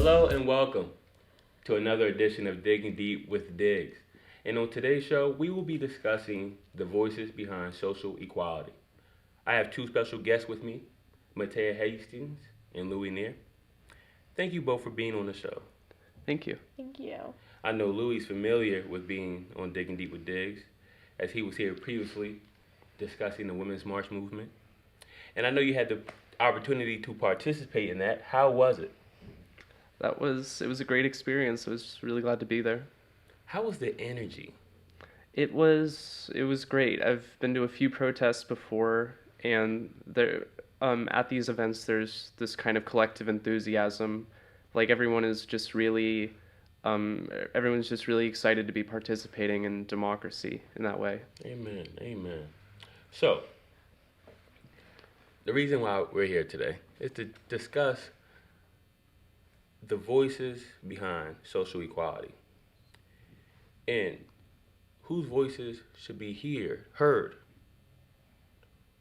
Hello and welcome to another edition of Digging Deep with Diggz. And on today's show, we will be discussing the voices behind social equality. I have two special guests with me, Matea Hastings and Louis Neer. Thank you both for being on the show. Thank you. Thank you. I know Louis is familiar with being on Digging Deep with Diggz, as he was here previously discussing the Women's March movement. And I know you had the opportunity to participate in that. How was it? It was a great experience. I was really glad to be there. How was the energy? It was great. I've been to a few protests before, and there at these events there's this kind of collective enthusiasm. Like everyone's just really excited to be participating in democracy in that way. Amen. Amen. So, the reason why we're here today is to discuss the voices behind social equality and whose voices should be heard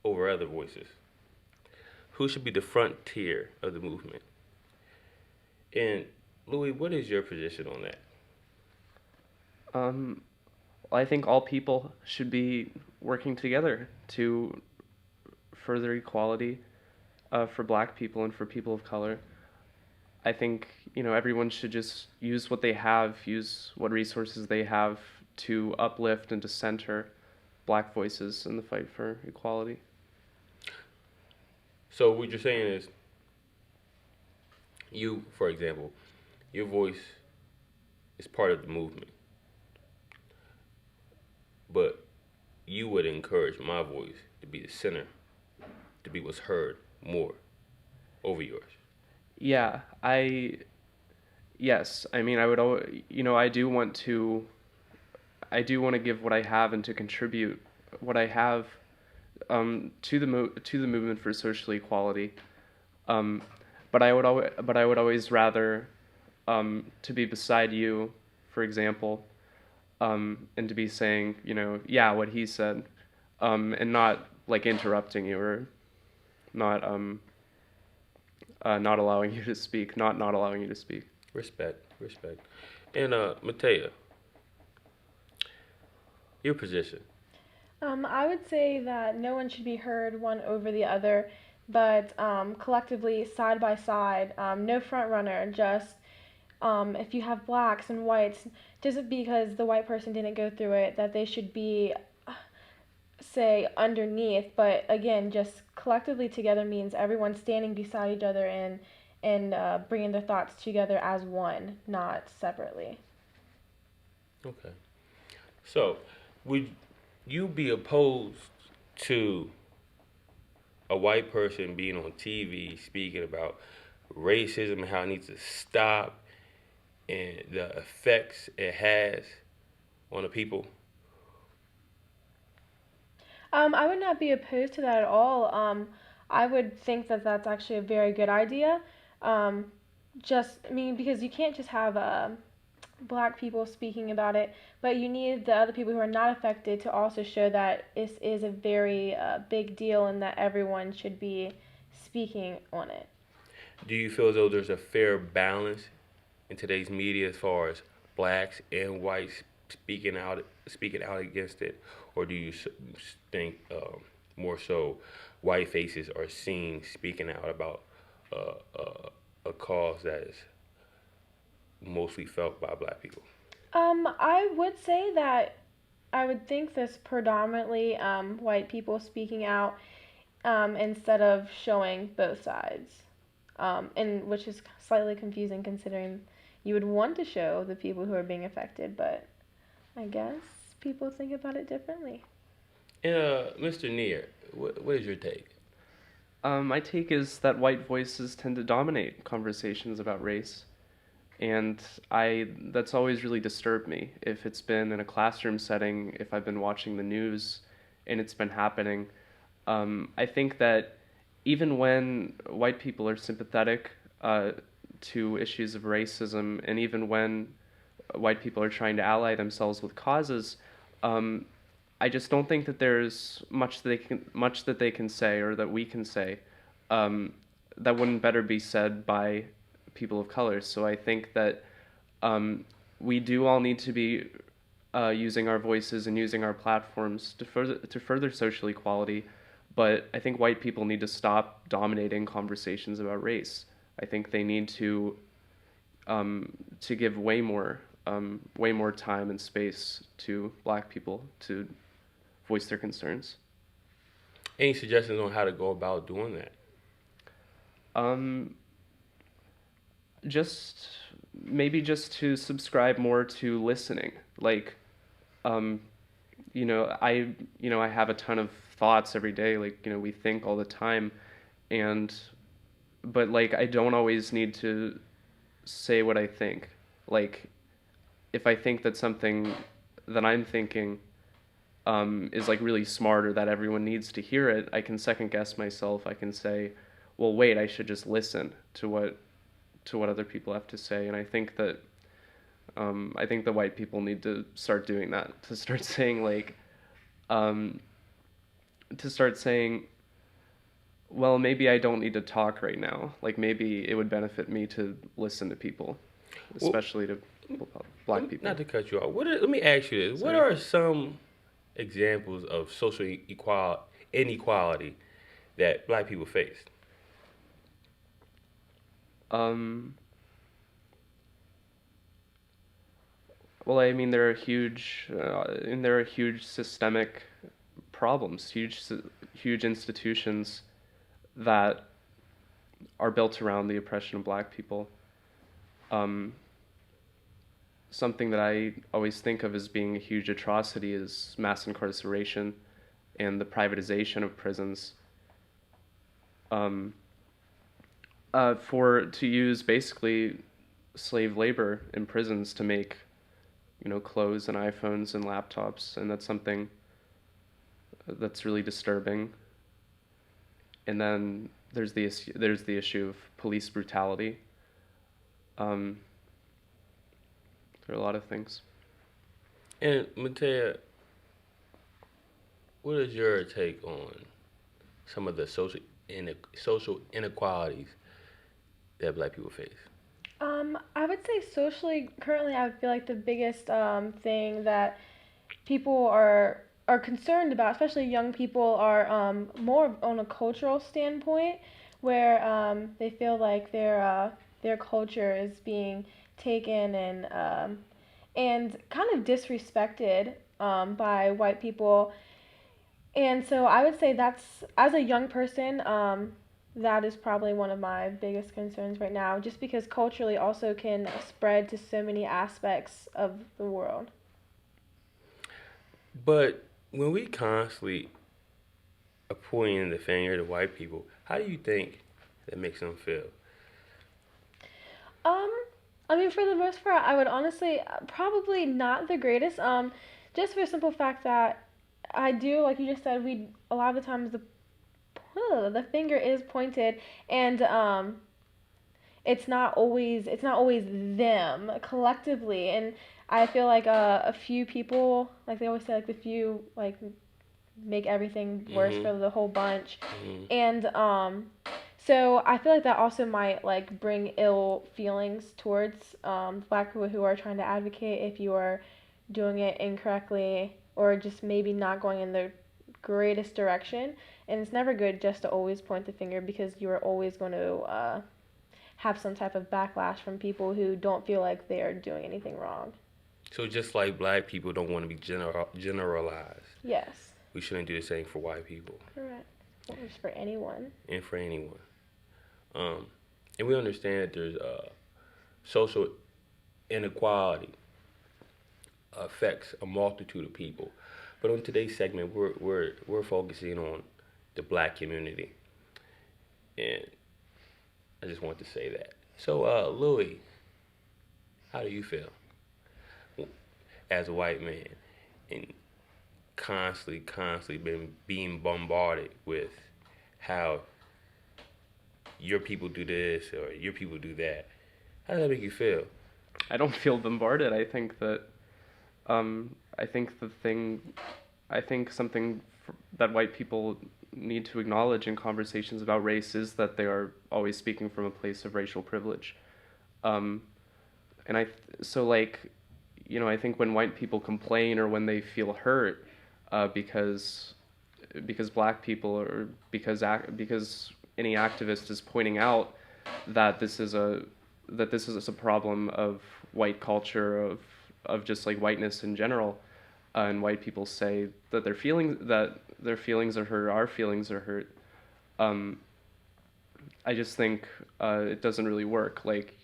over other voices. Who should be the frontier of the movement? And Louis, what is your position on that? I think all people should be working together to further equality for Black people and for people of color. I think, everyone should just use what they have, use what resources they have to uplift and to center Black voices in the fight for equality. So what you're saying is, you, for example, your voice is part of the movement, but you would encourage my voice to be the center, to be what's heard more over yours. Yeah, yes, I mean, I would, I do want to give what I have and to contribute what I have to the movement for social equality. But I would always rather to be beside you, for example, and to be saying, yeah, what he said, and not like interrupting you or not not allowing you to speak, not allowing you to speak. Respect. And Matea, your position. I would say that no one should be heard one over the other, but collectively, side by side, no front runner, just if you have blacks and whites, just because the white person didn't go through it, that they should be, say, underneath. But again, just collectively together means everyone standing beside each other and bringing their thoughts together as one, not separately. Okay. So, would you be opposed to a white person being on TV speaking about racism and how it needs to stop and the effects it has on the people? I would not be opposed to that at all. I would think that that's actually a very good idea. Um, I mean, because you can't just have black people speaking about it, but you need the other people who are not affected to also show that this is a very big deal and that everyone should be speaking on it. Do you feel as though there's a fair balance in today's media as far as blacks and whites speaking out against it, or do you think more so white faces are seen speaking out about a cause that is mostly felt by black people? I would say that I would think this predominantly white people speaking out instead of showing both sides, and which is slightly confusing considering you would want to show the people who are being affected, but I guess people think about it differently. And Mr. Neer, what is your take? My take is that white voices tend to dominate conversations about race, and that's always really disturbed me. If it's been in a classroom setting, if I've been watching the news, and it's been happening, I think that even when white people are sympathetic to issues of racism, and even when white people are trying to ally themselves with causes, I just don't think that there's much that they can say or that we can say that wouldn't better be said by people of color. So I think that we do all need to be using our voices and using our platforms to further social equality. But I think white people need to stop dominating conversations about race. I think they need to give way more time and space to black people to voice their concerns. Any suggestions on how to go about doing that? Just maybe just to subscribe more to listening. Like, I have a ton of thoughts every day. Like, we think all the time, but like I don't always need to say what I think. Like, if I think that something that I'm thinking is like really smart or that everyone needs to hear it, I can second guess myself. I can say, well, wait, I should just listen to what other people have to say. And I think that the white people need to start doing that, to start saying well, maybe I don't need to talk right now. Like, maybe it would benefit me to listen to people, especially to black people. Not to cut you off. Let me ask you this. Sorry. What are some examples of social inequality that black people face? Well, I mean, there are huge systemic problems, huge institutions that are built around the oppression of black people. Something that I always think of as being a huge atrocity is mass incarceration and the privatization of prisons. To use basically slave labor in prisons to make, clothes and iPhones and laptops, and that's something that's really disturbing. And then there's the issue of police brutality. There are a lot of things. And Matea, what is your take on some of the social inequalities that black people face? I would say socially, currently, I feel like the biggest thing that people are concerned about, especially young people, are more on a cultural standpoint, where they feel like their culture is being taken and kind of disrespected by white people. And so I would say that's, as a young person, that is probably one of my biggest concerns right now, just because culturally also can spread to so many aspects of the world. But when we constantly are pointing the finger to white people, how do you think that makes them feel? I mean, for the most part, I would honestly probably not the greatest. Just for the simple fact that I do, like you just said, a lot of the times the finger is pointed, and it's not always them collectively. And I feel like a few people, like they always say, like the few like make everything worse for the whole bunch. And so I feel like that also might like bring ill feelings towards black people who are trying to advocate if you are doing it incorrectly or just maybe not going in the greatest direction. And it's never good just to always point the finger, because you are always going to have some type of backlash from people who don't feel like they are doing anything wrong. So just like black people don't want to be generalized. Yes. We shouldn't do the same for white people. Correct. Or just for anyone. And for anyone. And we understand that there's social inequality affects a multitude of people. But on today's segment, we're focusing on the black community, and I just want to say that. So, Louis, how do you feel as a white man and constantly being bombarded with how your people do this or your people do that? How does that make you feel? I don't feel bombarded. I think that something that white people need to acknowledge in conversations about race is that they are always speaking from a place of racial privilege. Um, and so like, I think when white people complain or when they feel hurt, because black people or because any activist is pointing out that this is a problem of white culture, of just like whiteness in general, and white people say that their feelings are hurt, our feelings are hurt. um, I just think it doesn't really work. Like,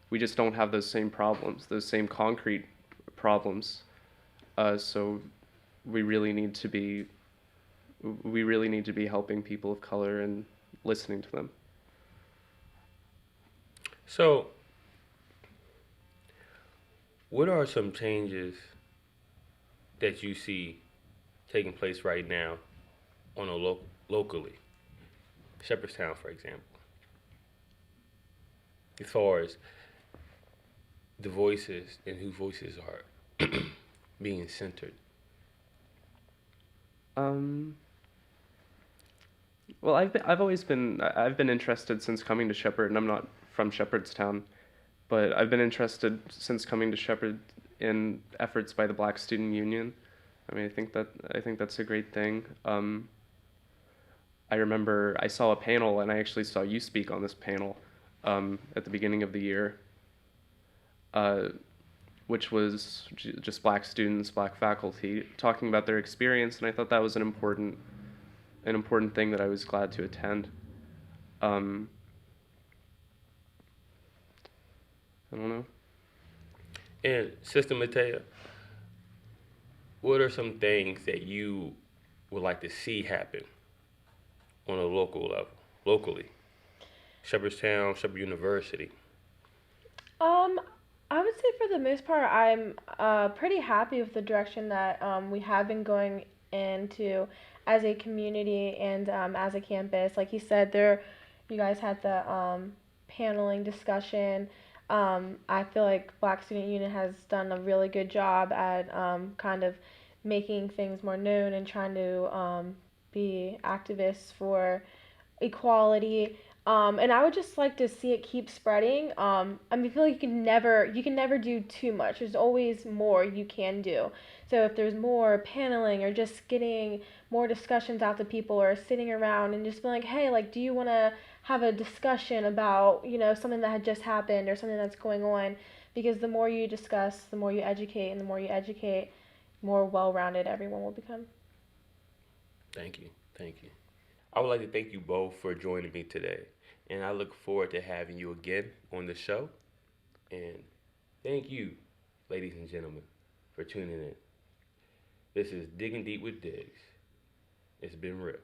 we just don't have those same problems, those same concrete problems. So we really need to be helping people of color and listening to them. So, what are some changes that you see taking place right now on a locally, Shepherdstown, for example, as far as the voices and whose voices are being centered? Well, I've been interested since coming to Shepherd, and I'm not from Shepherdstown, but I've been interested since coming to Shepherd in efforts by the Black Student Union. I mean, I think that's a great thing. I remember I saw a panel, and I actually saw you speak on this panel at the beginning of the year, which was just black students, black faculty talking about their experience, and I thought that was an important thing that I was glad to attend. I don't know. And Sister Matea, what are some things that you would like to see happen on a local level, locally? Shepherdstown, Shepherd University. I would say for the most part, I'm pretty happy with the direction that we have been going into as a community and as a campus. Like you said, you guys had the paneling discussion. I feel like Black Student Union has done a really good job at kind of making things more known and trying to be activists for equality. And I would just like to see it keep spreading. I mean, I feel like you can never do too much. There's always more you can do. So if there's more paneling or just getting more discussions out to people or sitting around and just being like, hey, like, do you want to have a discussion about, something that had just happened or something that's going on? Because the more you discuss, the more you educate, and the more you educate, more well-rounded everyone will become. Thank you. Thank you. I would like to thank you both for joining me today. And I look forward to having you again on the show. And thank you, ladies and gentlemen, for tuning in. This is Diggin Deep with Diggz. It's been real.